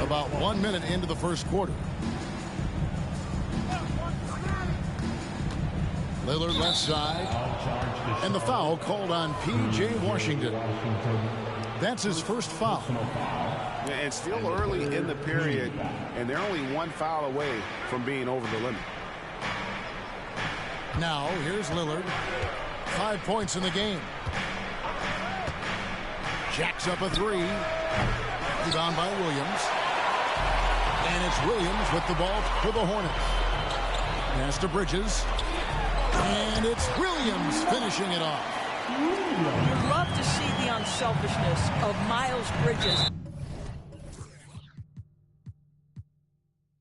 About 1 minute into the first quarter. Lillard left side. And the foul called on P.J. Washington. That's his first foul. And still early in the period, and they're only one foul away from being over the limit. Now, here's Lillard. 5 points in the game. Jacks up a three. Rebound by Williams. And it's Williams with the ball for the Hornets. Pass to Bridges. And it's Williams finishing it off. You'd love to see the unselfishness of Miles Bridges.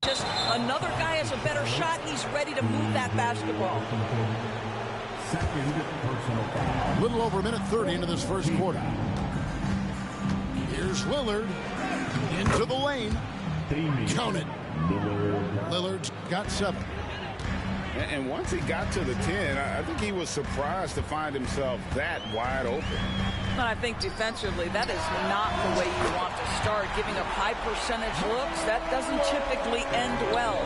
Just another guy has a better shot. He's ready to move that basketball. A little over a minute 30 into this first quarter. Here's Lillard into the lane. Count it. Lillard's got 7. And once he got to the 10, I think he was surprised to find himself that wide open. But I think defensively, that is not the way you want to start. Giving up high percentage looks, that doesn't typically end well.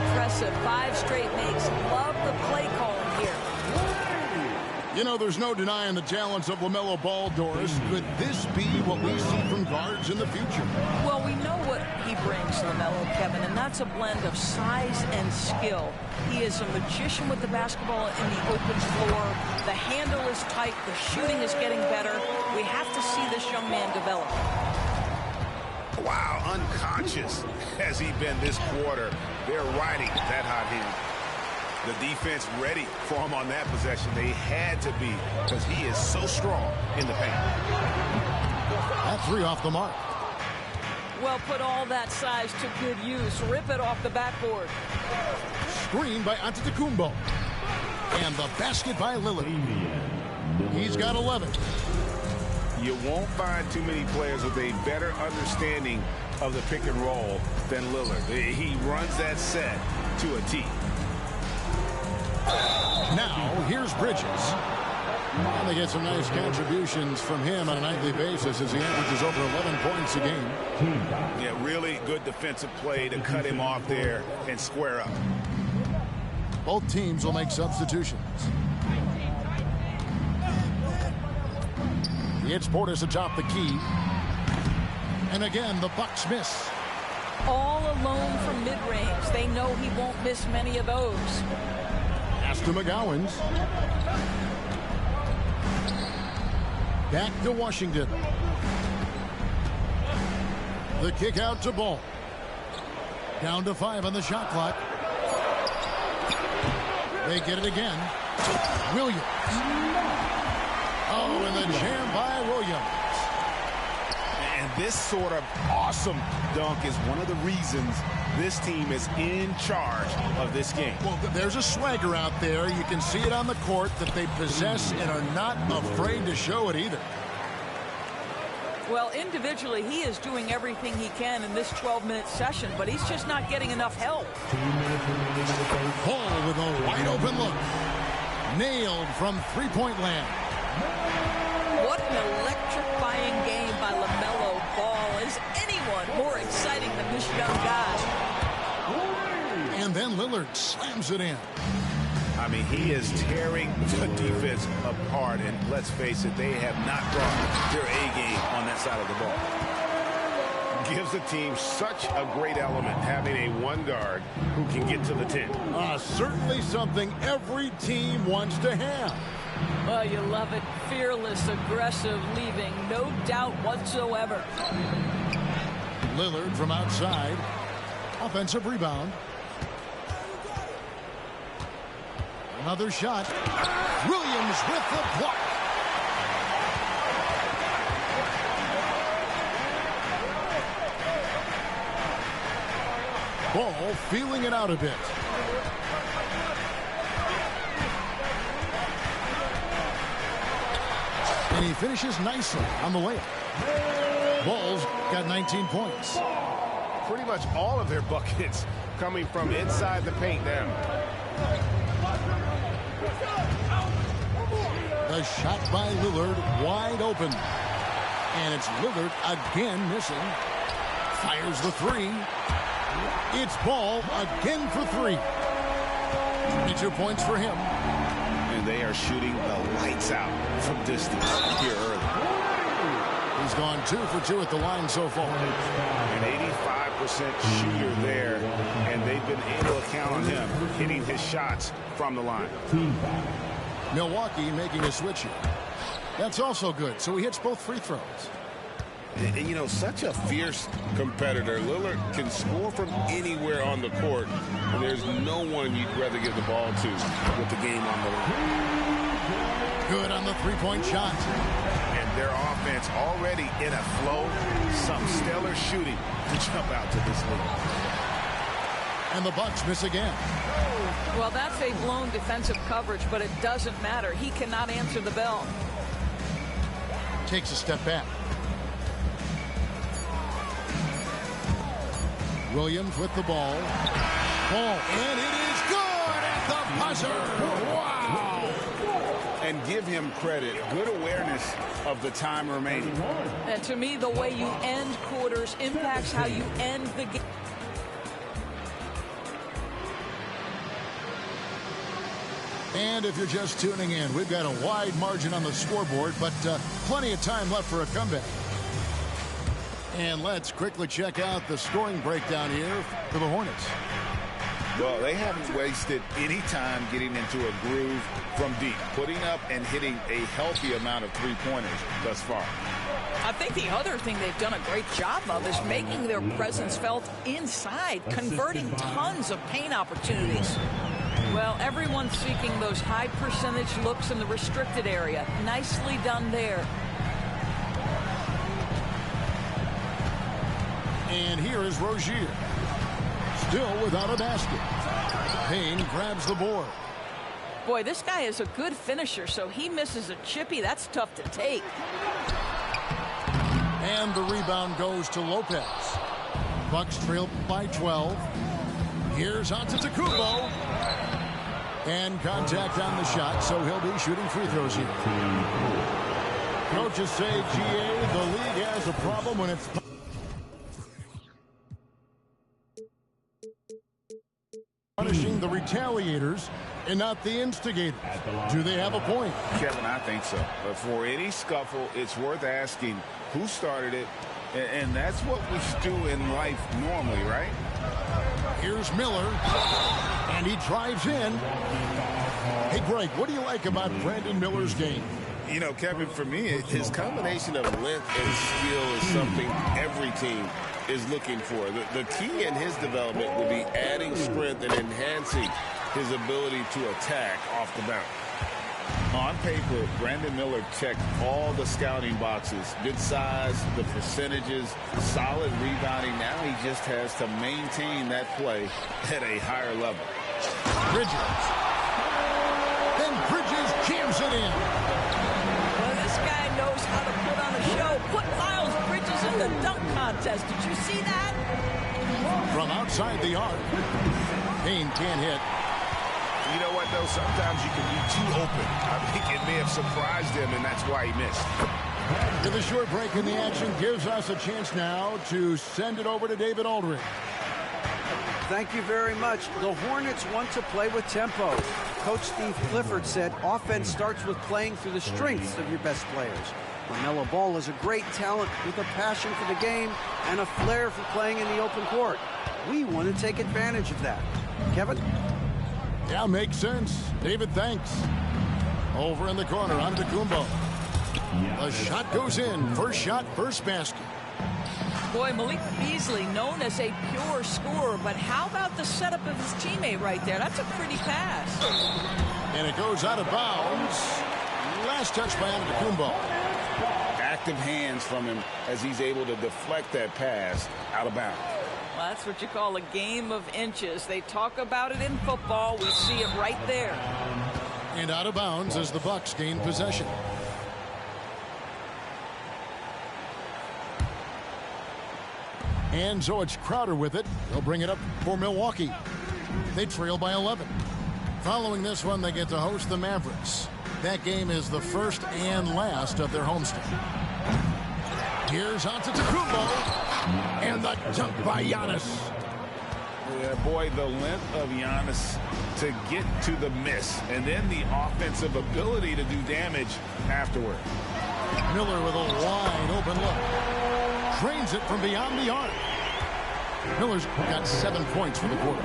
Impressive. 5 straight makes. Love the play calling here. You know, there's no denying the talents of LaMelo Ball, Doris. Could this be what we see from guards in the future? Well, we know what he brings, LaMelo, Kevin, and that's a blend of size and skill. He is a magician with the basketball in the open floor. The handle is tight. The shooting is getting better. We have to see this young man develop. Wow, unconscious has he been this quarter. They're riding that hot hand. The defense ready for him on that possession. They had to be, because he is so strong in the paint. That 3 off the mark. Well, put all that size to good use. Rip it off the backboard. Screen by Antetokounmpo. And the basket by Lillard. He's got 11. You won't find too many players with a better understanding of the pick and roll than Lillard. He runs that set to a T. Now, here's Bridges. And they get some nice contributions from him on a nightly basis as he averages over 11 points a game. Yeah, really good defensive play to cut him off there and square up. Both teams will make substitutions. He hits Portis atop the key. And again, the Bucks miss. All alone from mid-range. They know he won't miss many of those. To McGowan's. Back to Washington. The kick out to Ball. Down to 5 on the shot clock. They get it again. Williams. Oh, and the jam by Williams. And this sort of awesome dunk is one of the reasons this team is in charge of this game. Well, there's a swagger out there. You can see it on the court that they possess and are not afraid to show it either. Well, individually, he is doing everything he can in this 12-minute session, but he's just not getting enough help. Ball with a wide open look. Nailed from three-point land. What an electrifying game by LaMelo Ball. Is anyone more exciting than this young guy? And then Lillard slams it in. I mean, he is tearing the defense apart, and let's face it, they have not brought their A game on that side of the ball. Gives the team such a great element, having a one guard who can get to the 10. Certainly something every team wants to have. Oh, you love it. Fearless, aggressive, leaving no doubt whatsoever. Lillard from outside. Offensive rebound. Another shot. Williams with the block. Ball feeling it out a bit. And he finishes nicely on the layup. Ball's got 19 points. Pretty much all of their buckets coming from inside the paint now. The shot by Lillard wide open. And it's Lillard again missing. Fires the three. It's Ball again for three. 22 points for him. And they are shooting the lights out from distance here early. He's gone 2 for 2 at the line so far. An 85% shooter there, and they've been able to count on him hitting his shots from the line. Milwaukee making a switch here. That's also good, so he hits both free throws. And, you know, such a fierce competitor. Lillard can score from anywhere on the court, and there's no one you'd rather give the ball to with the game on the line. Good on the three-point shot. And their offense already in a flow. Some stellar shooting to jump out to this lead. And the Bucks miss again. Well, that's a blown defensive coverage, but it doesn't matter. He cannot answer the bell. Takes a step back. Williams with the ball. And it is good at the buzzer. Wow. And give him credit. Good awareness of the time remaining. And to me, the way you end quarters impacts how you end the game. And if you're just tuning in, we've got a wide margin on the scoreboard, but plenty of time left for a comeback. And let's quickly check out the scoring breakdown here for the Hornets. Well, they haven't wasted any time getting into a groove from deep, putting up and hitting a healthy amount of three-pointers thus far. I think the other thing they've done a great job of is making their presence felt inside, converting tons of paint opportunities. Well, everyone's seeking those high percentage looks in the restricted area. Nicely done there. And here is Rozier. Still without a basket. Payne grabs the board. Boy, this guy is a good finisher, so he misses a chippy. That's tough to take. And the rebound goes to Lopez. Bucks trail by 12. Here's Antetokounmpo. And contact on the shot, so he'll be shooting free throws here. Coaches say, GA, the league has a problem when it's punishing the retaliators and not the instigators. Do they have a point? Kevin, I think so. But for any scuffle, it's worth asking who started it, and that's what we do in life normally, right? Here's Miller, and he drives in. Hey, Greg, what do you like about Brandon Miller's game? You know, Kevin, for me, his combination of length and skill is something every team is looking for. The key in his development will be adding strength and enhancing his ability to attack off the bounce. On paper, Brandon Miller checked all the scouting boxes. Good size, the percentages, solid rebounding. Now he just has to maintain that play at a higher level. Bridges. Then Bridges jams it in. Well, this guy knows how to put on a show. Put Miles Bridges in the dunk contest. Did you see that? From outside the arc. Payne can't hit. You know what, though? Sometimes you can be too open. I think it may have surprised him, and that's why he missed. To the short break in the action gives us a chance now to send it over to David Aldridge. Thank you very much. The Hornets want to play with tempo. Coach Steve Clifford said offense starts with playing through the strengths of your best players. LaMelo Ball is a great talent with a passion for the game and a flair for playing in the open court. We want to take advantage of that. Kevin? Yeah, makes sense. David, thanks. Over in the corner, Antetokounmpo. The shot goes in. First shot, first basket. Boy, Malik Beasley, known as a pure scorer, but how about the setup of his teammate right there? That's a pretty pass. And it goes out of bounds. Last touch by Antetokounmpo. Active hands from him as he's able to deflect that pass out of bounds. Well, that's what you call a game of inches. They talk about it in football. We see it right there. And out of bounds as the Bucks gain possession. And so it's Crowder with it. They'll bring it up for Milwaukee. They trail by 11. Following this one, they get to host the Mavericks. That game is the first and last of their homestand. Here's Antetokounmpo. And the dunk by Giannis. Yeah, boy, the length of Giannis to get to the miss, and then the offensive ability to do damage afterward. Miller with a wide open look. Drains it from beyond the arc. Miller's got 7 points for the quarter.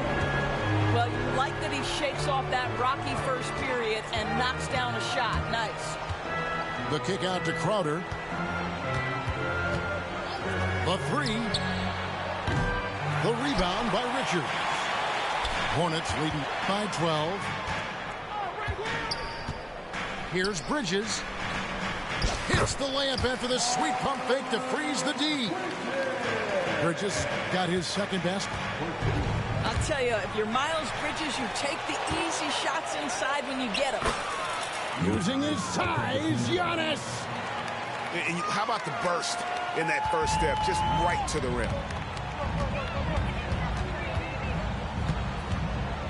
Well, you like that he shakes off that rocky first period and knocks down a shot. Nice. The kick out to Crowder. The three. The rebound by Richards. Hornets leading by 12. Here's Bridges. Hits the layup after the sweet pump fake to freeze the D. Bridges got his second basket. I'll tell you, if you're Miles Bridges, you take the easy shots inside when you get them. Using his size, Giannis. And how about the burst in that first step, just right to the rim?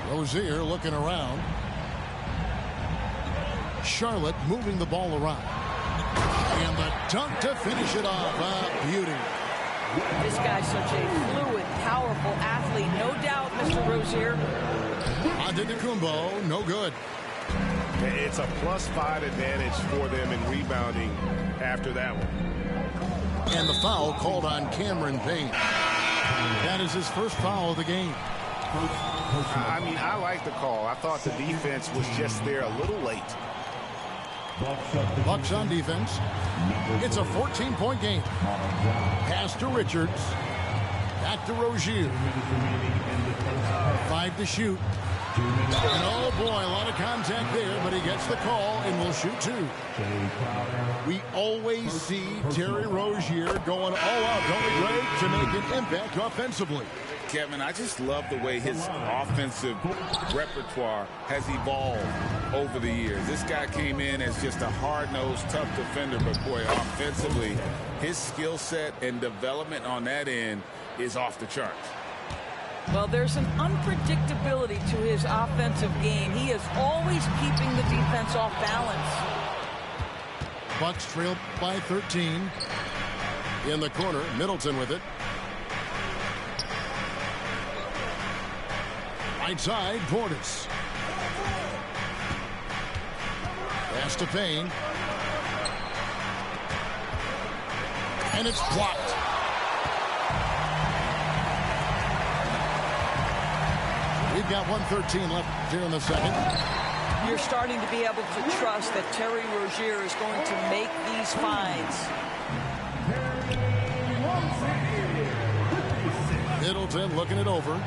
Rozier looking around. Charlotte moving the ball around. And the dunk to finish it off. Beauty. This guy's such a fluid, powerful athlete. No doubt, Mr. Rozier. Antetokounmpo, no good. It's a +5 advantage for them in rebounding after that one. And the foul called on Cameron Payne. That is his first foul of the game. I mean, I like the call. I thought the defense was just there a little late. Bucks on defense. It's a 14-point game. Pass to Richards. Back to Rozier. 5 to shoot. And oh boy, a lot of contact there, but he gets the call and will shoot 2. We always see Terry Rozier going all out, don't we, Greg, to make an impact offensively. Kevin, I just love the way his offensive repertoire has evolved over the years. This guy came in as just a hard-nosed, tough defender, but boy, offensively, his skill set and development on that end is off the charts. Well, there's an unpredictability to his offensive game. He is always keeping the defense off balance. Bucks trail by 13. In the corner, Middleton with it. Right side, Portis. Pass to Payne. And it's blocked. We've got 1:13 left here in the second. You're starting to be able to trust that Terry Rozier is going to make these finds. Middleton looking it over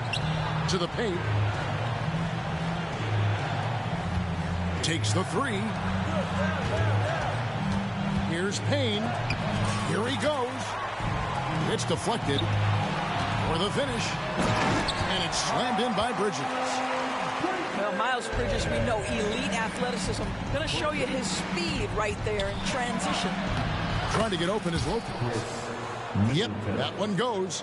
to the paint. Takes the three. Here's Payne. Here he goes. It's deflected for the finish. And it's slammed in by Bridges. Well, Miles Bridges, we know, elite athleticism. Going to show you his speed right there in transition. Trying to get open is Lopez. Yep, that one goes.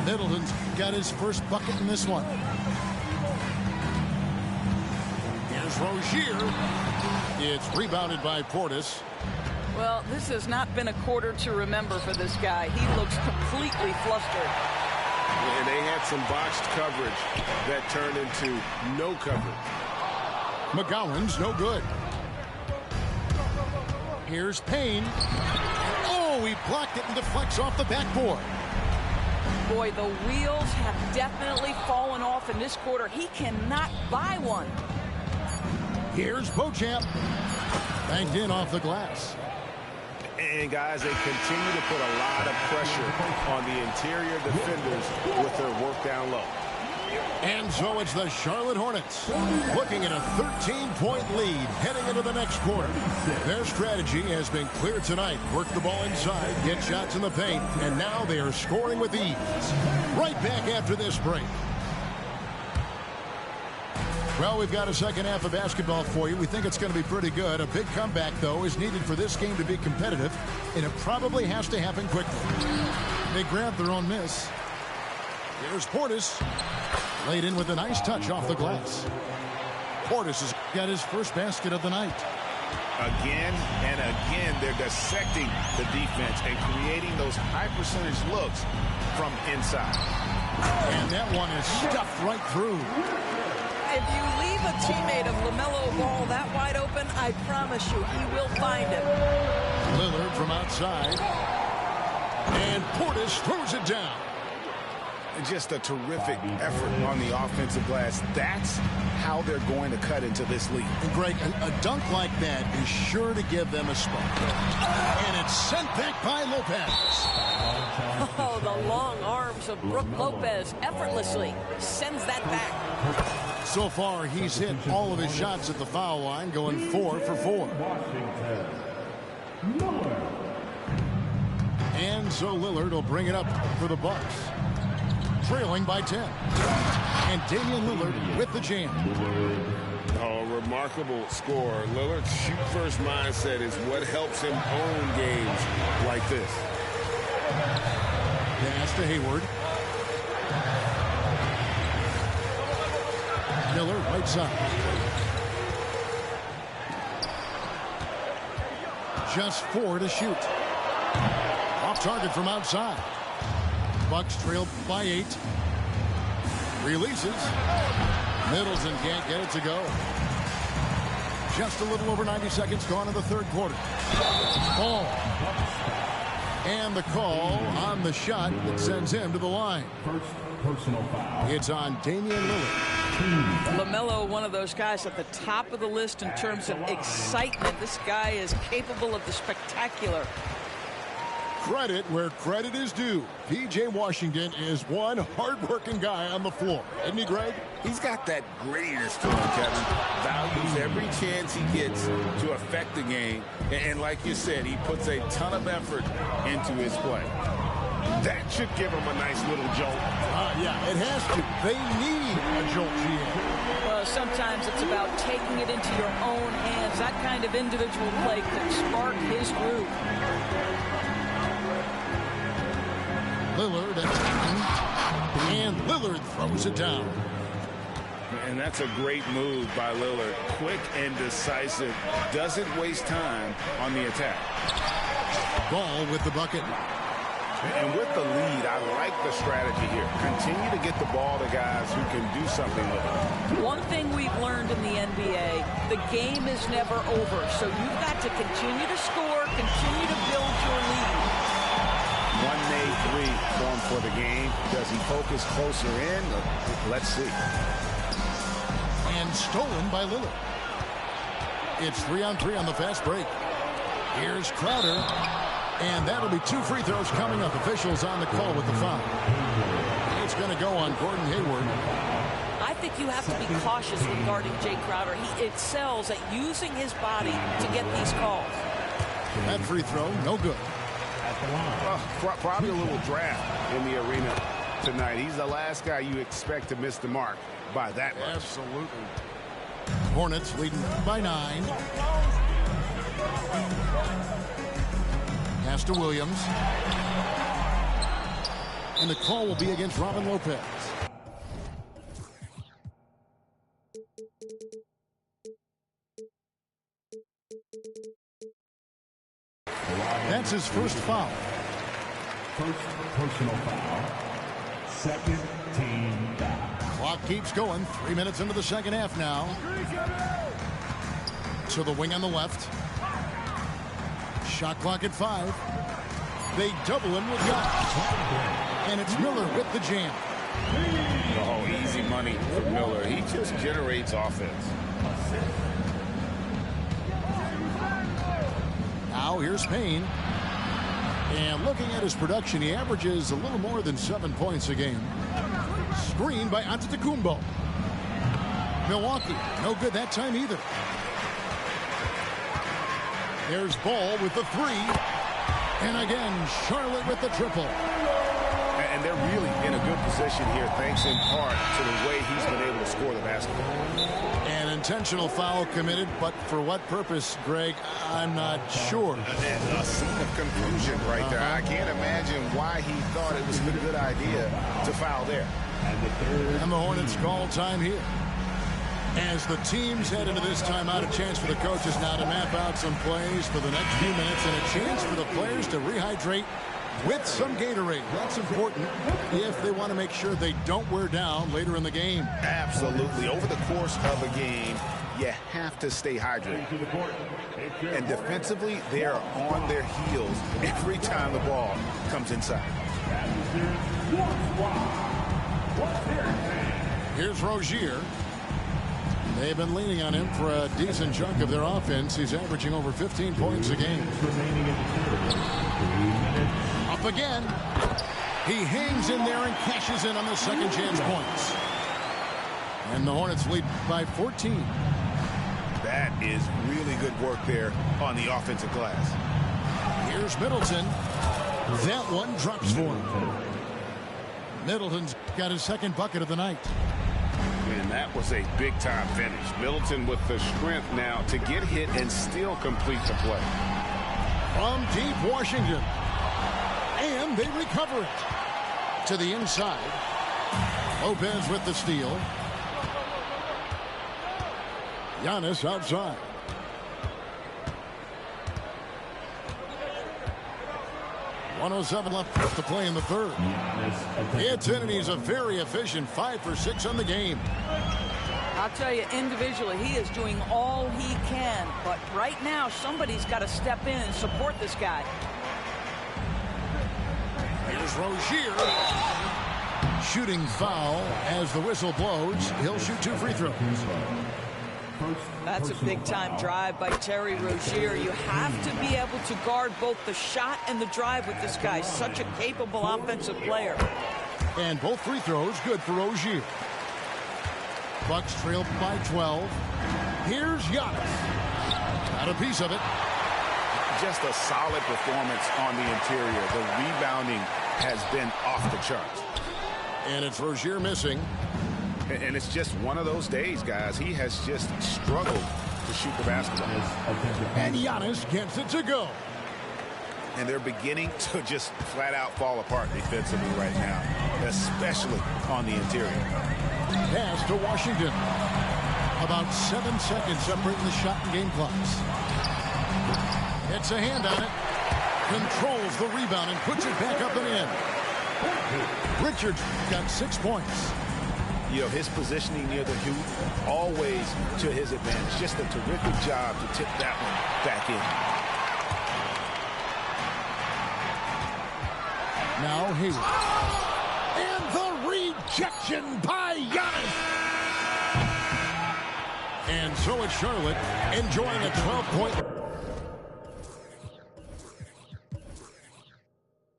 Middleton's got his first bucket in this one. Here's Rozier. It's rebounded by Portis. Well, this has not been a quarter to remember for this guy. He looks completely flustered. And they had some botched coverage that turned into no coverage. McGowan's no good. Here's Payne. Oh, he blocked it and deflects off the backboard. Boy, the wheels have definitely fallen off in this quarter. He cannot buy one. Here's Beauchamp. Banged in off the glass. And guys, they continue to put a lot of pressure on the interior defenders with their work down low. And so it's the Charlotte Hornets looking at a 13-point lead heading into the next quarter. Their strategy has been clear tonight. Work the ball inside, get shots in the paint, and now they are scoring with ease. Right back after this break. Well, we've got a second half of basketball for you. We think it's going to be pretty good. A big comeback, though, is needed for this game to be competitive, and it probably has to happen quickly. They grabbed their own miss. Here's Portis. Laid in with a nice touch off the glass. Portis has got his first basket of the night. Again and again, they're dissecting the defense and creating those high percentage looks from inside. And that one is stuffed right through. If you leave a teammate of LaMelo Ball that wide open, I promise you he will find it. Lillard from outside. And Portis throws it down. Just a terrific effort on the offensive glass. That's how they're going to cut into this lead. And Greg, a dunk like that is sure to give them a spark. And it's sent back by Lopez. Oh, the long arms of Brook Lopez effortlessly sends that back. So far, he's hit all of his shots at the foul line, going 4 for 4. And so Lillard will bring it up for the Bucks. Trailing by 10. And Damian Lillard with the jam. Oh, remarkable score. Lillard's shoot-first mindset is what helps him own games like this. Pass to Hayward. Miller right side. Just 4 to shoot. Off target from outside. Bucks trail by 8. Releases. Middleton can't get it to go. Just a little over 90 seconds gone in the third quarter. Ball. And the call on the shot that sends him to the line. First personal foul. It's on Damian Lillard. LaMelo, one of those guys at the top of the list in terms of excitement. This guy is capable of the spectacular. Credit where credit is due. P.J. Washington is one hard-working guy on the floor. Isn't he, Greg? He's got that grittiness to him, Kevin. Values every chance he gets to affect the game. And like you said, he puts a ton of effort into his play. That should give him a nice little jolt. Yeah, it has to. They need a jolt, GM. Well, sometimes it's about taking it into your own hands. That kind of individual play could spark his groove. Lillard attacking, and Lillard throws it down. And that's a great move by Lillard. Quick and decisive. Doesn't waste time on the attack. Ball with the bucket. And with the lead, I like the strategy here. Continue to get the ball to guys who can do something with it. One thing we've learned in the NBA, the game is never over. So you've got to continue to score, continue to build your lead. One made 3 formed for the game. Does he focus closer in? Let's see. And stolen by Lillard. It's 3-on-3 on the fast break. Here's Crowder. And that'll be 2 free throws coming up. Officials on the call with the foul. It's going to go on Gordon Hayward. I think you have to be cautious regarding Jay Crowder. He excels at using his body to get these calls. That free throw, no good. Probably a little draft in the arena tonight. He's the last guy you expect to miss the mark by that much. Absolutely. Hornets leading by 9. Pass to Williams. And the call will be against Robin Lopez. That's his first foul. First personal foul. Second team foul. Clock keeps going. 3 minutes into the second half now. To the wing on the left. Shot clock at 5. They double him with Josh. And it's Miller with the jam. Oh, easy money for Miller. He just generates offense. Now here's Payne. And looking at his production, he averages a little more than 7 points a game. Screen by Antetokounmpo. Milwaukee, no good that time either. There's Ball with the 3. And again, Charlotte with the triple. And they're really in a good position here, thanks in part to the way he's been able to score the basketball. An intentional foul committed, but for what purpose, Greg, I'm not sure. A scene of confusion right there. I can't imagine why he thought it was a good idea to foul there. And the Hornets call time here. As the teams head into this timeout, a chance for the coaches now to map out some plays for the next few minutes and a chance for the players to rehydrate with some Gatorade. That's important if they want to make sure they don't wear down later in the game. Absolutely. Over the course of a game, you have to stay hydrated. And defensively, they are on their heels every time the ball comes inside. Here's Rozier. They've been leaning on him for a decent chunk of their offense. He's averaging over 15 points a game. Up again. He hangs in there and cashes in on the second chance points. And the Hornets lead by 14. That is really good work there on the offensive glass. Here's Middleton. That one drops for him. Middleton's got his second bucket of the night. And that was a big-time finish. Middleton with the strength now to get hit and still complete the play. From deep Washington. And they recover it. To the inside. Lopez with the steal. Giannis outside. .107 left to play in the third. It's in, and he's a very efficient 5 for 6 on the game. I'll tell you, individually, he is doing all he can. But right now, somebody's got to step in and support this guy. Here's Rozier. Shooting foul as the whistle blows. He'll shoot 2 free throws. That's a big-time drive by Terry Rozier. You have to be able to guard both the shot and the drive with this guy. Such a capable offensive player. And both free throws good for Rozier. Bucks trail by 12. Here's Giannis. Got a piece of it. Just a solid performance on the interior. The rebounding has been off the charts. And it's Rozier missing. And it's just one of those days, guys. He has just struggled to shoot the basketball. And Giannis gets it to go. And they're beginning to just flat out fall apart defensively right now, especially on the interior. Pass to Washington. About 7 seconds separating the shot and game clocks. Gets a hand on it. Controls the rebound and puts it back up and in. Richards got 6 points. You know, his positioning near the hoop, always to his advantage. Just a terrific job to tip that one back in. Now Hayward. And the rejection by Giannis. And so it's Charlotte enjoying a 12-point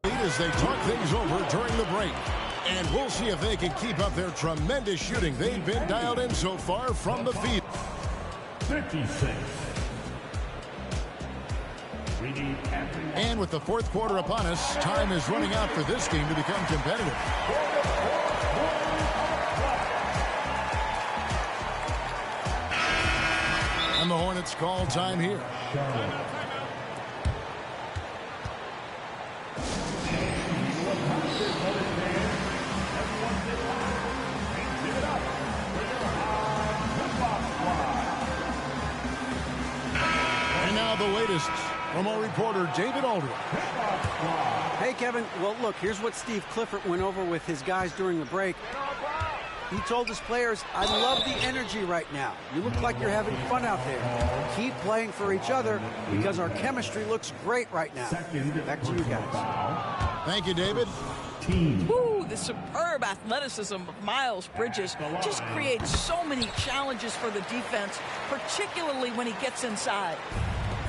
lead as they talk things over during the break. And we'll see if they can keep up their tremendous shooting. They've been dialed in so far from the field. 56. And with the fourth quarter upon us, time is running out for this game to become competitive. And the Hornets call time here. And now the latest from our reporter, David Aldridge. Hey, Kevin. Well, look, here's what Steve Clifford went over with his guys during the break. He told his players, I love the energy right now. You look like you're having fun out there. Keep playing for each other because our chemistry looks great right now. Back to you guys. Thank you, David. Ooh, the superb athleticism of Miles Bridges just creates so many challenges for the defense, particularly when he gets inside.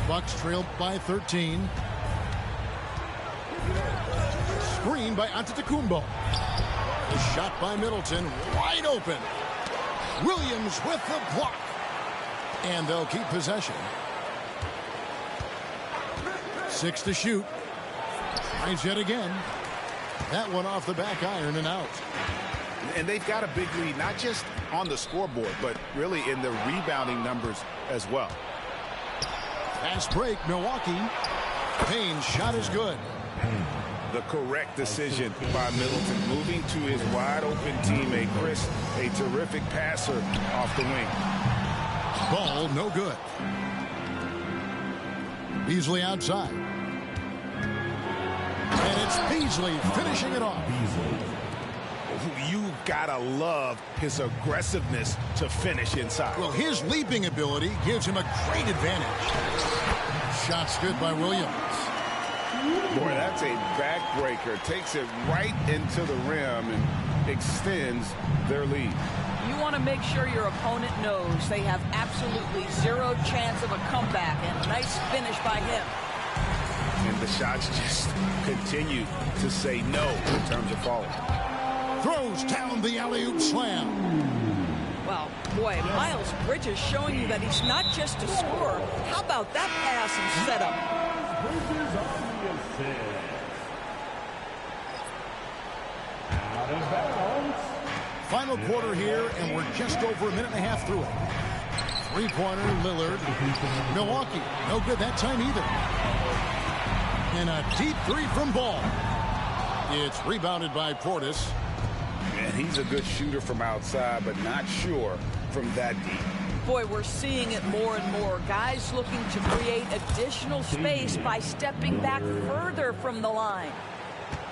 Bucks trailed by 13. Screen by Antetokounmpo. The shot by Middleton, wide open. Williams with the block. And they'll keep possession. 6 to shoot. Tries yet again. That one off the back iron and out. And they've got a big lead, not just on the scoreboard, but really in the rebounding numbers as well. Fast break, Milwaukee. Payne's shot is good. The correct decision by Middleton, moving to his wide-open teammate, Chris, a terrific passer off the wing. Ball no good. Beasley outside. And it's Beasley finishing it off. You gotta love his aggressiveness to finish inside. Well, his leaping ability gives him a great advantage. Shot's good by Williams. Boy, that's a backbreaker. Takes it right into the rim and extends their lead. You want to make sure your opponent knows they have absolutely zero chance of a comeback, and nice finish by him. And the shots just continue to say no in terms of falling. Throws down the alley-oop slam. Well, boy, Miles Bridges showing you that he's not just a scorer. How about that pass and setup? Bridges on the assist. Out of bounds. Final quarter here, and we're just over a minute and a half through it. Three-pointer, Lillard. Milwaukee, no good that time either. And a deep three from Ball. It's rebounded by Portis. And he's a good shooter from outside, but not sure from that deep. Boy, we're seeing it more and more. Guys looking to create additional space by stepping back further from the line.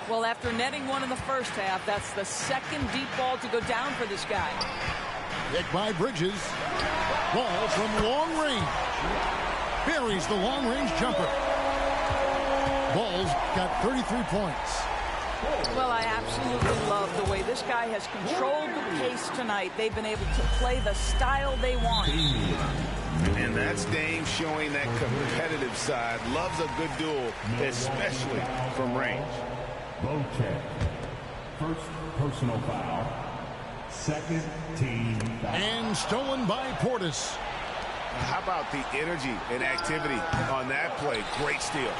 Well, after netting one in the first half, that's the second deep ball to go down for this guy. Hit by Bridges. Ball from long range. Buries the long-range jumper. Ball's got 33 points. Well, I absolutely love the way this guy has controlled the pace tonight. They've been able to play the style they want. And that's Dame showing that competitive side. Loves a good duel, especially from range. Bocek. First personal foul. Second team foul. And stolen by Portis. How about the energy and activity on that play? Great steal.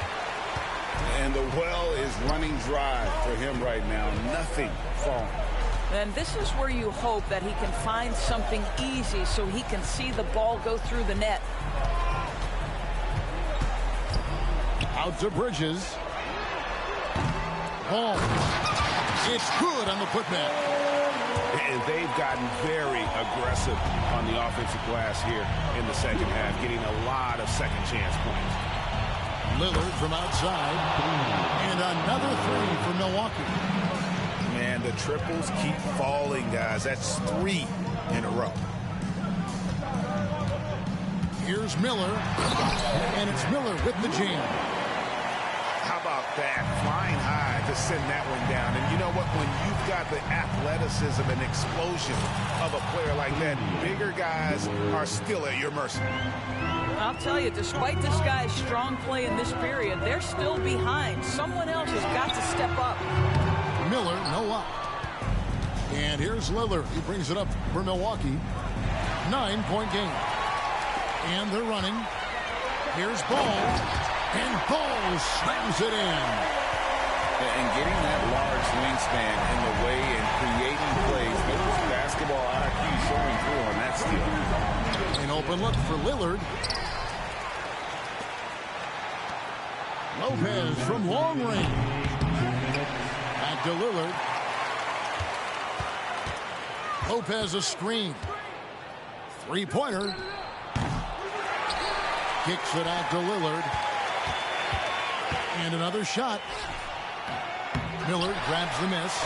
And the well is running dry for him right now. Nothing falling. And this is where you hope that he can find something easy so he can see the ball go through the net. Out to Bridges. Ball. It's good on the putback. And they've gotten very aggressive on the offensive glass here in the second half, getting a lot of second chance points. Lillard from outside. And another three for Milwaukee. Man, the triples keep falling, guys. That's 3 in a row. Here's Miller. And it's Miller with the jam. How about that? Flying high to send that one down. And you know what? When you've got the athleticism and explosion of a player like that, bigger guys are still at your mercy. I'll tell you, despite this guy's strong play in this period, they're still behind. Someone else has got to step up. Miller, no up. And here's Lillard. He brings it up for Milwaukee. 9-point game. And they're running. Here's Ball. And Ball slams it in. And getting that large wingspan in the way and creating plays, there was basketball IQ showing through on that steal. An open look for Lillard. Lopez from long range. Back to Lillard. Lopez a screen. Three-pointer. Kicks it out to Lillard. And another shot. Miller grabs the miss.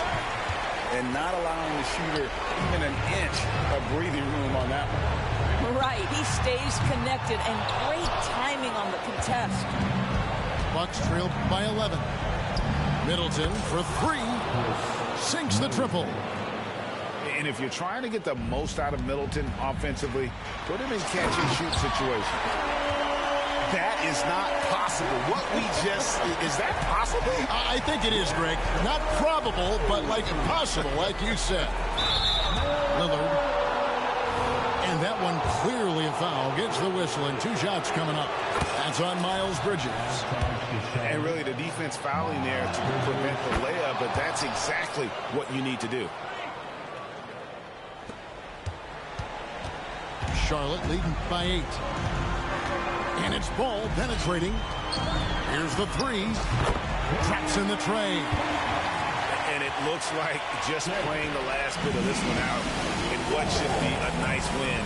And not allowing the shooter even an inch of breathing room on that one. Right, he stays connected, and great timing on the contest. Bucks trail by 11. Middleton for three. Sinks the triple. And if you're trying to get the most out of Middleton offensively, put him in catch-and-shoot situation. That is not possible. What we just, is that possible? I think it is, Greg. Not probable, but like possible, like you said. Lillard. And that one clearly a foul. Gets the whistle, and 2 shots coming up. That's on Miles Bridges. And really the defense fouling there to prevent the layup, but that's exactly what you need to do. Charlotte leading by 8. And it's Ball penetrating. Here's the three. Drops in the tray. And it looks like just playing the last bit of this one out in what should be a nice win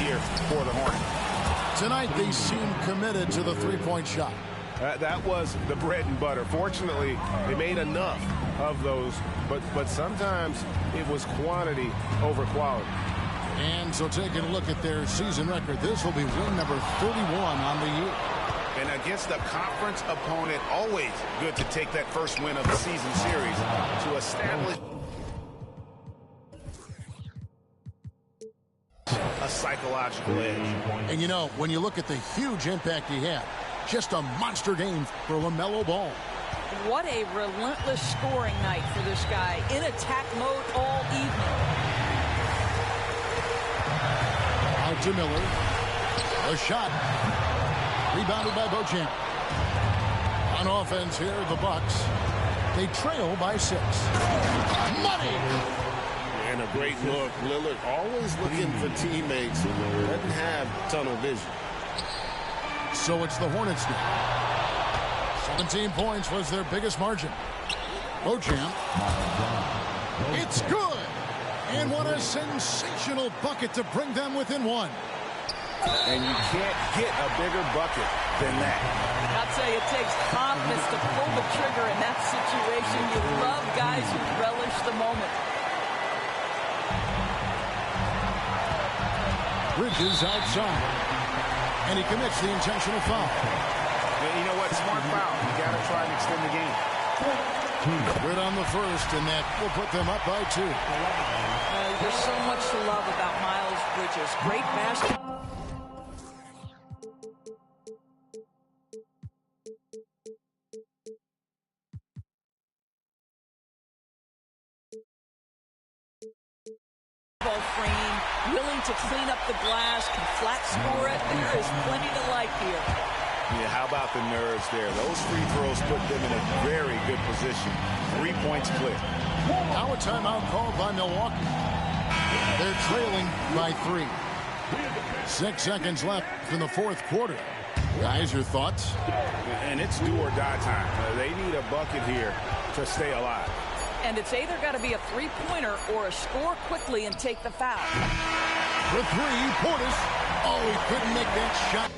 here for the Hornets. Tonight, they seem committed to the three-point shot. That was the bread and butter. Fortunately, they made enough of those, but sometimes it was quantity over quality. And so taking a look at their season record, this will be win number 31 on the year. And against a conference opponent, always good to take that first win of the season series to establish a psychological edge. And you know, when you look at the huge impact he had, just a monster game for LaMelo Ball. What a relentless scoring night for this guy. In attack mode all evening. Out to Miller. A shot. Rebounded by Beauchamp. On offense here, the Bucks. They trail by 6. Money! And a great look. Lillard always looking for teammates. Doesn't have tunnel vision. So it's the Hornets now. 17 points was their biggest margin. Beauchamp. It's good! And what a sensational bucket to bring them within 1. And you can't get a bigger bucket than that. I'll tell you, it takes confidence to pull the trigger in that situation. You love guys who relish the moment. Bridges outside. And he commits the intentional foul. And you know what? Smart foul. You got to try and extend the game. Good on the first, and that will put them up by 2. There's so much to love about Miles Bridges. Great basketball. Frame, willing to clean up the glass, can flat score it. There is plenty to like here. Yeah, how about the nerves there? Those free throws put them in a very good position. 3 points clear. Now a timeout called by Milwaukee. They're trailing by 3. 6 seconds left in the fourth quarter. Guys, your thoughts? And it's do or die time. They need a bucket here to stay alive. And it's either got to be a three-pointer or a score quickly and take the foul. For 3, Portis. Oh, he couldn't make that shot.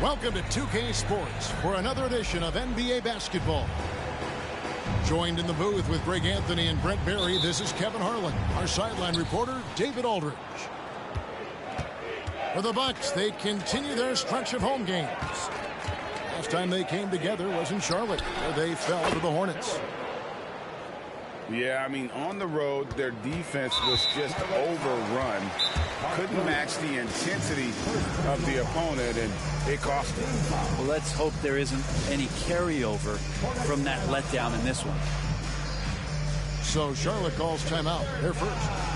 Welcome to 2K Sports for another edition of NBA basketball. Joined in the booth with Greg Anthony and Brent Barry, this is Kevin Harlan. Our sideline reporter, David Aldridge. For the Bucks, they continue their stretch of home games. Last time they came together was in Charlotte, where they fell to the Hornets. Yeah, I mean, on the road, their defense was just overrun. Couldn't match the intensity of the opponent, and it cost them. Well, let's hope there isn't any carryover from that letdown in this one. So Charlotte calls timeout. They're first.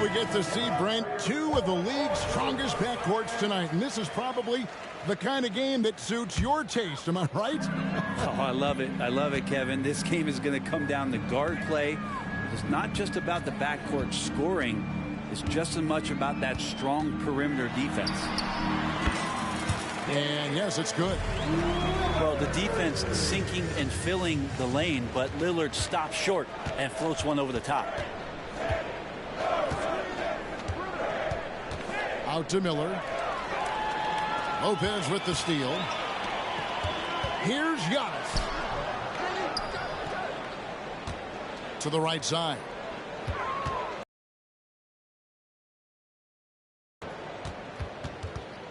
We get to see, Brent, two of the league's strongest backcourts tonight, and this is probably the kind of game that suits your taste. Am I right? Oh, I love it. I love it, Kevin. This game is going to come down to guard play. It's not just about the backcourt scoring. It's just as much about that strong perimeter defense. And yes, it's good. Well, the defense sinking and filling the lane, but Lillard stops short and floats one over the top. Out to Miller. Lopez with the steal. Here's Giannis. To the right side.